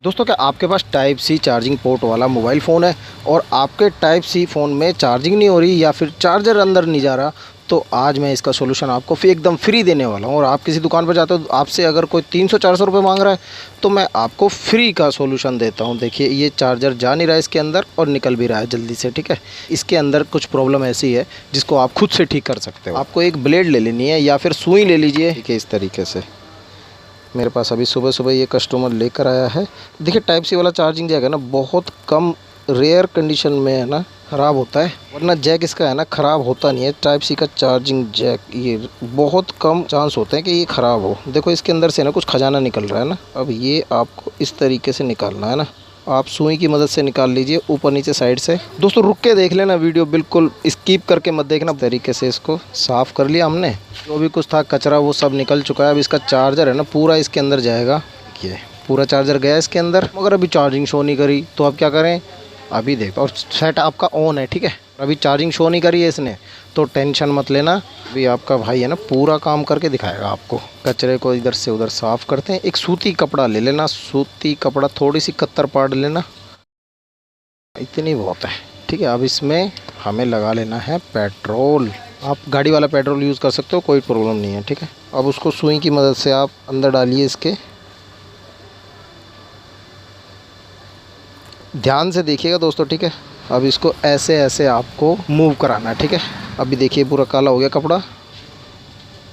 दोस्तों, क्या आपके पास टाइप सी चार्जिंग पोर्ट वाला मोबाइल फ़ोन है और आपके टाइप सी फ़ोन में चार्जिंग नहीं हो रही या फिर चार्जर अंदर नहीं जा रहा, तो आज मैं इसका सोल्यूशन आपको एकदम फ्री देने वाला हूं। और आप किसी दुकान पर जाते हो, आपसे अगर कोई 300-400 रुपये मांग रहा है तो मैं आपको फ्री का सोल्यूशन देता हूं। देखिए, ये चार्जर जा नहीं रहा है इसके अंदर और निकल भी रहा है जल्दी से। ठीक है, इसके अंदर कुछ प्रॉब्लम ऐसी है जिसको आप खुद से ठीक कर सकते हो। आपको एक ब्लेड ले लेनी है या फिर सुई ले लीजिए। ठीक है, इस तरीके से मेरे पास अभी सुबह सुबह ये कस्टमर लेकर आया है। देखिए, टाइप सी वाला चार्जिंग जैक है ना, बहुत कम रेयर कंडीशन में है ना ख़राब होता है, वरना जैक इसका है ना ख़राब होता नहीं है। टाइप सी का चार्जिंग जैक ये बहुत कम चांस होते हैं कि ये ख़राब हो। देखो, इसके अंदर से ना कुछ खजाना निकल रहा है ना। अब ये आपको इस तरीके से निकालना है ना, आप सुई की मदद से निकाल लीजिए ऊपर नीचे साइड से। दोस्तों, रुक के देख लेना वीडियो, बिल्कुल स्किप करके मत देखना। तरीके से इसको साफ़ कर लिया हमने, जो भी कुछ था कचरा वो सब निकल चुका है। अब इसका चार्जर है ना पूरा इसके अंदर जाएगा। देखिए, पूरा चार्जर गया इसके अंदर, मगर अभी चार्जिंग शो नहीं करी। तो अब क्या करें, अभी देखो, और सेट आपका ऑन है। ठीक है, अभी चार्जिंग शो नहीं करी है इसने, तो टेंशन मत लेना। अभी आपका भाई है ना पूरा काम करके दिखाएगा आपको। कचरे को इधर से उधर साफ़ करते हैं। एक सूती कपड़ा ले लेना, सूती कपड़ा, थोड़ी सी कत्तर पाड़ लेना, इतनी बहुत है। ठीक है, अब इसमें हमें लगा लेना है पेट्रोल। आप गाड़ी वाला पेट्रोल यूज़ कर सकते हो, कोई प्रॉब्लम नहीं है। ठीक है, अब उसको सुई की मदद से आप अंदर डालिए इसके। ध्यान से देखिएगा दोस्तों। ठीक है, अब इसको ऐसे ऐसे आपको मूव कराना है। ठीक है, अभी देखिए पूरा काला हो गया कपड़ा।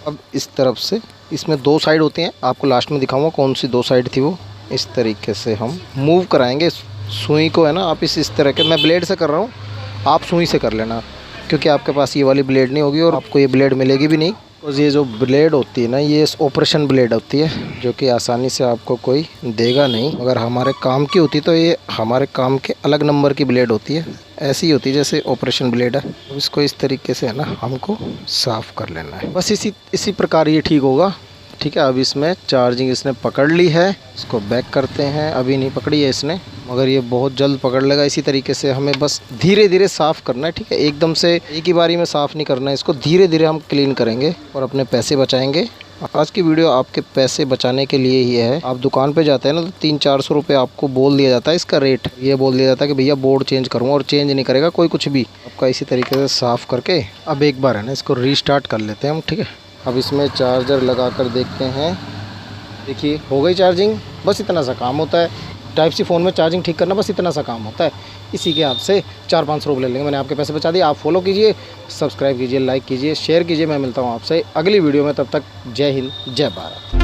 अब इस तरफ से, इसमें दो साइड होती हैं, आपको लास्ट में दिखाऊंगा कौन सी दो साइड थी वो। इस तरीके से हम मूव कराएंगे सुई को, है ना। आप इस तरह के, मैं ब्लेड से कर रहा हूँ, आप सुई से कर लेना, क्योंकि आपके पास ये वाली ब्लेड नहीं होगी और आपको ये ब्लेड मिलेगी भी नहीं। तो ये जो ब्लेड होती है ना, ये ऑपरेशन ब्लेड होती है, जो कि आसानी से आपको कोई देगा नहीं। अगर हमारे काम की होती तो ये हमारे काम के अलग नंबर की ब्लेड होती है, ऐसी होती है जैसे ऑपरेशन ब्लेड है। तो इसको इस तरीके से है ना हमको साफ़ कर लेना है। बस इसी प्रकार ये ठीक होगा। ठीक है, अब इसमें चार्जिंग इसने पकड़ ली है, इसको बैक करते हैं। अभी नहीं पकड़ी है इसने, मगर ये बहुत जल्द पकड़ लेगा। इसी तरीके से हमें बस धीरे धीरे साफ़ करना है। ठीक है, एकदम से एक ही बारी में साफ़ नहीं करना है इसको, धीरे धीरे हम क्लीन करेंगे और अपने पैसे बचाएंगे। आज की वीडियो आपके पैसे बचाने के लिए ही है। आप दुकान पे जाते हैं ना, तो 300-400 रुपये आपको बोल दिया जाता है इसका रेट। ये बोल दिया जाता है कि भैया बोर्ड चेंज करूँगा, और चेंज नहीं करेगा कोई कुछ भी आपका। इसी तरीके से साफ़ करके अब एक बार है ना इसको रीस्टार्ट कर लेते हैं हम। ठीक है, अब इसमें चार्जर लगा कर देखते हैं। देखिए, हो गई चार्जिंग। बस इतना सा काम होता है, टाइप सी फ़ोन में चार्जिंग ठीक करना, बस इतना सा काम होता है। इसी के आपसे 400-500 रुपये ले लेंगे। मैंने आपके पैसे बचा दिए। आप फॉलो कीजिए, सब्सक्राइब कीजिए, लाइक कीजिए, शेयर कीजिए। मैं मिलता हूँ आपसे अगली वीडियो में, तब तक जय हिंद, जय भारत।